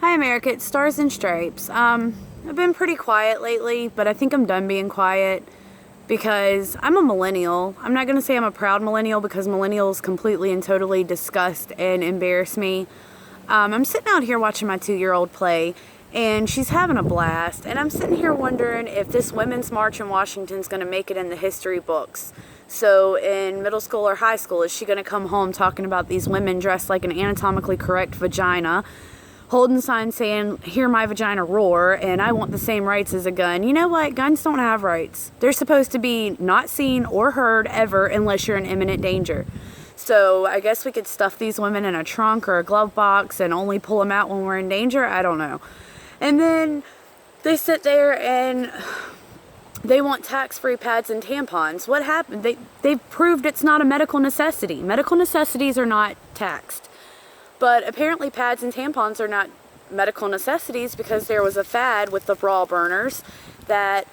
Hi America, it's Stars and Stripes. I've been pretty quiet lately, but I think I'm done being quiet because I'm a millennial. I'm not going to say I'm a proud millennial because millennials completely and totally disgust and embarrass me. I'm sitting out here watching my 2-year-old play, and she's having a blast, and I'm sitting here wondering if this Women's March in Washington is going to make it in the history books. So in middle school or high school, is she going to come home talking about these women dressed like an anatomically correct vagina, holding signs saying, "Hear my vagina roar," and "I want the same rights as a gun"? You know what? Guns don't have rights. They're supposed to be not seen or heard ever unless you're in imminent danger. So I guess we could stuff these women in a trunk or a glove box and only pull them out when we're in danger? I don't know. And then they sit there and they want tax-free pads and tampons. What happened? They've proved it's not a medical necessity. Medical necessities are not taxed. But apparently pads and tampons are not medical necessities because there was a fad with the bra burners that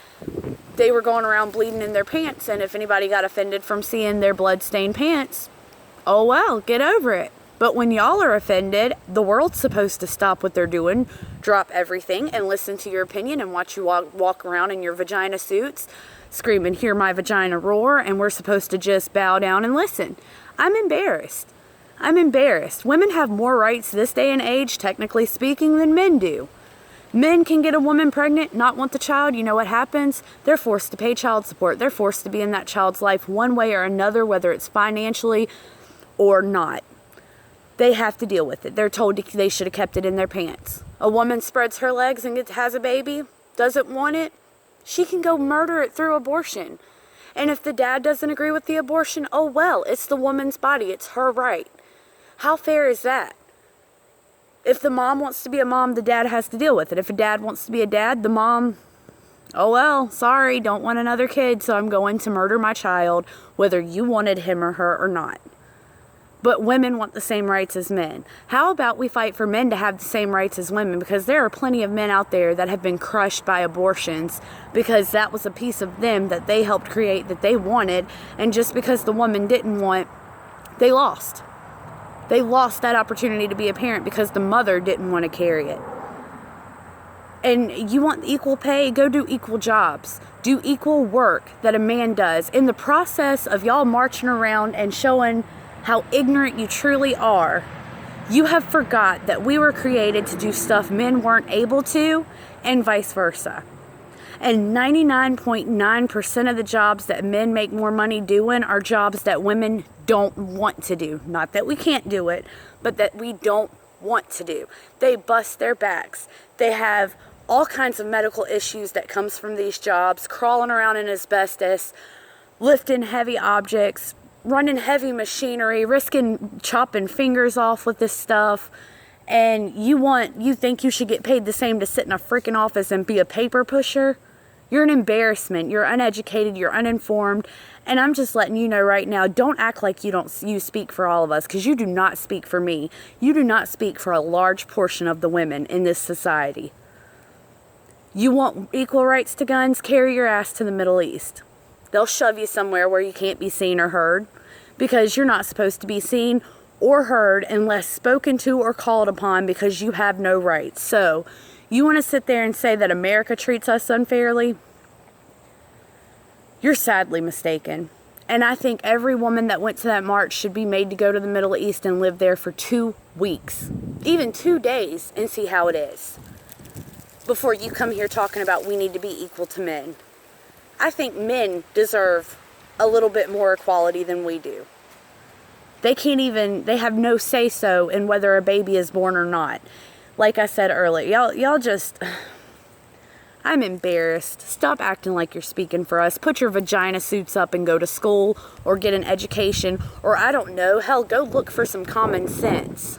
they were going around bleeding in their pants, and if anybody got offended from seeing their blood-stained pants, oh well, get over it. But when y'all are offended, the world's supposed to stop what they're doing, drop everything, and listen to your opinion and watch you walk around in your vagina suits, screaming, "Hear my vagina roar," and we're supposed to just bow down and listen. I'm embarrassed. I'm embarrassed. Women have more rights this day and age, technically speaking, than men do. Men can get a woman pregnant, not want the child. You know what happens? They're forced to pay child support. They're forced to be in that child's life one way or another, whether it's financially or not. They have to deal with it. They're told they should have kept it in their pants. A woman spreads her legs and has a baby, doesn't want it, she can go murder it through abortion. And if the dad doesn't agree with the abortion, oh well, it's the woman's body. It's her right. How fair is that? If the mom wants to be a mom, the dad has to deal with it. If a dad wants to be a dad, the mom, oh well, sorry, don't want another kid, so I'm going to murder my child, whether you wanted him or her or not. But women want the same rights as men. How about we fight for men to have the same rights as women? Because there are plenty of men out there that have been crushed by abortions because that was a piece of them that they helped create, that they wanted, and just because the woman didn't want, they lost. They lost that opportunity to be a parent because the mother didn't want to carry it. And you want equal pay? Go do equal jobs. Do equal work that a man does. In the process of y'all marching around and showing how ignorant you truly are, you have forgot that we were created to do stuff men weren't able to, and vice versa. And 99.9% of the jobs that men make more money doing are jobs that women don't want to do. Not that we can't do it, but that we don't want to do. They bust their backs. They have all kinds of medical issues that comes from these jobs, crawling around in asbestos, lifting heavy objects, running heavy machinery, risking chopping fingers off with this stuff. And you think you should get paid the same to sit in a freaking office and be a paper pusher? You're an embarrassment. You're uneducated. You're uninformed. And I'm just letting you know right now, don't act like you speak for all of us, because you do not speak for me. You do not speak for a large portion of the women in this society. You want equal rights to guns? Carry your ass to the Middle East. They'll shove you somewhere where you can't be seen or heard, because you're not supposed to be seen or heard unless spoken to or called upon, because you have no rights. So you want to sit there and say that America treats us unfairly? You're sadly mistaken. And I think every woman that went to that march should be made to go to the Middle East and live there for 2 weeks, even 2 days, and see how it is, before you come here talking about we need to be equal to men. I think men deserve a little bit more equality than we do. They have no say-so in whether a baby is born or not. Like I said earlier, y'all just, I'm embarrassed. Stop acting like you're speaking for us. Put your vagina suits up and go to school or get an education, or I don't know, hell, go look for some common sense.